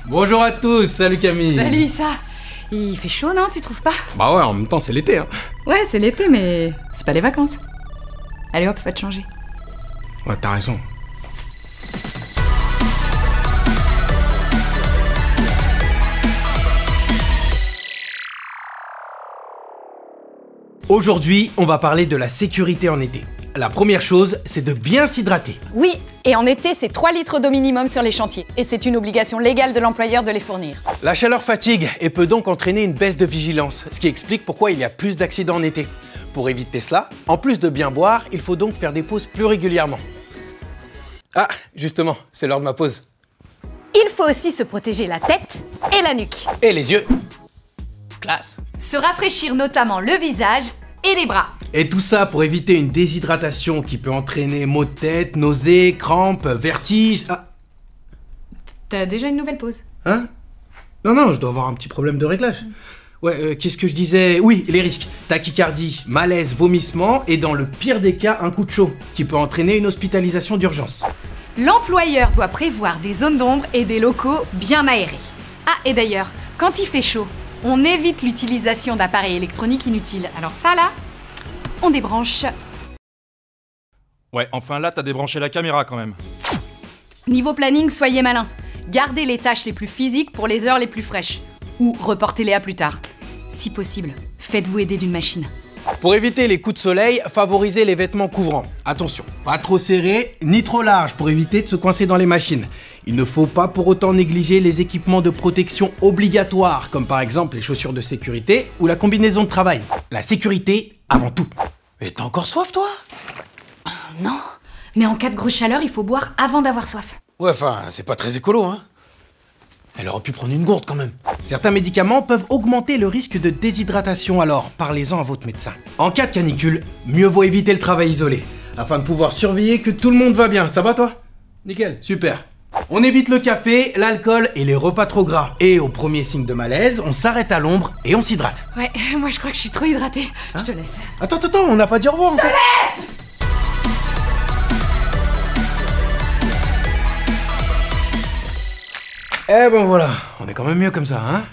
Bonjour à tous, salut Camille. Salut Issa. Il fait chaud, non, tu trouves pas? Bah ouais, en même temps c'est l'été hein. Ouais, c'est l'été, mais c'est pas les vacances. Allez hop, va te changer. Ouais, t'as raison. Aujourd'hui, on va parler de la sécurité en été. La première chose, c'est de bien s'hydrater. Oui, et en été, c'est 3 litres d'eau minimum sur les chantiers. Et c'est une obligation légale de l'employeur de les fournir. La chaleur fatigue et peut donc entraîner une baisse de vigilance, ce qui explique pourquoi il y a plus d'accidents en été. Pour éviter cela, en plus de bien boire, il faut donc faire des pauses plus régulièrement. Ah, justement, c'est l'heure de ma pause. Il faut aussi se protéger la tête et la nuque. Et les yeux. Classe. Se rafraîchir notamment le visage et les bras. Et tout ça pour éviter une déshydratation qui peut entraîner maux de tête, nausées, crampes, vertiges... Ah. T'as déjà une nouvelle pause? Hein? Non, je dois avoir un petit problème de réglage. Ouais, qu'est-ce que je disais? Oui, les risques. Tachycardie, malaise, vomissement et dans le pire des cas, un coup de chaud qui peut entraîner une hospitalisation d'urgence. L'employeur doit prévoir des zones d'ombre et des locaux bien aérés. Ah, et d'ailleurs, quand il fait chaud, on évite l'utilisation d'appareils électroniques inutiles. Alors ça là, on débranche. Ouais, enfin là, t'as débranché la caméra quand même. Niveau planning, soyez malin. Gardez les tâches les plus physiques pour les heures les plus fraîches. Ou reportez-les à plus tard. Si possible, faites-vous aider d'une machine. Pour éviter les coups de soleil, favorisez les vêtements couvrants. Attention, pas trop serrés ni trop larges pour éviter de se coincer dans les machines. Il ne faut pas pour autant négliger les équipements de protection obligatoires, comme par exemple les chaussures de sécurité ou la combinaison de travail. La sécurité avant tout. Mais t'as encore soif toi? Non, mais en cas de grosse chaleur, il faut boire avant d'avoir soif. Ouais, enfin, c'est pas très écolo, hein. Elle aurait pu prendre une gourde quand même. Certains médicaments peuvent augmenter le risque de déshydratation, alors parlez-en à votre médecin. En cas de canicule, mieux vaut éviter le travail isolé, afin de pouvoir surveiller que tout le monde va bien. Ça va toi? Nickel, super. On évite le café, l'alcool et les repas trop gras. Et au premier signe de malaise, on s'arrête à l'ombre et on s'hydrate. Ouais, moi je crois que je suis trop hydratée. Je te laisse. Attends, on n'a pas dit au revoir encore. Eh ben voilà, on est quand même mieux comme ça, hein?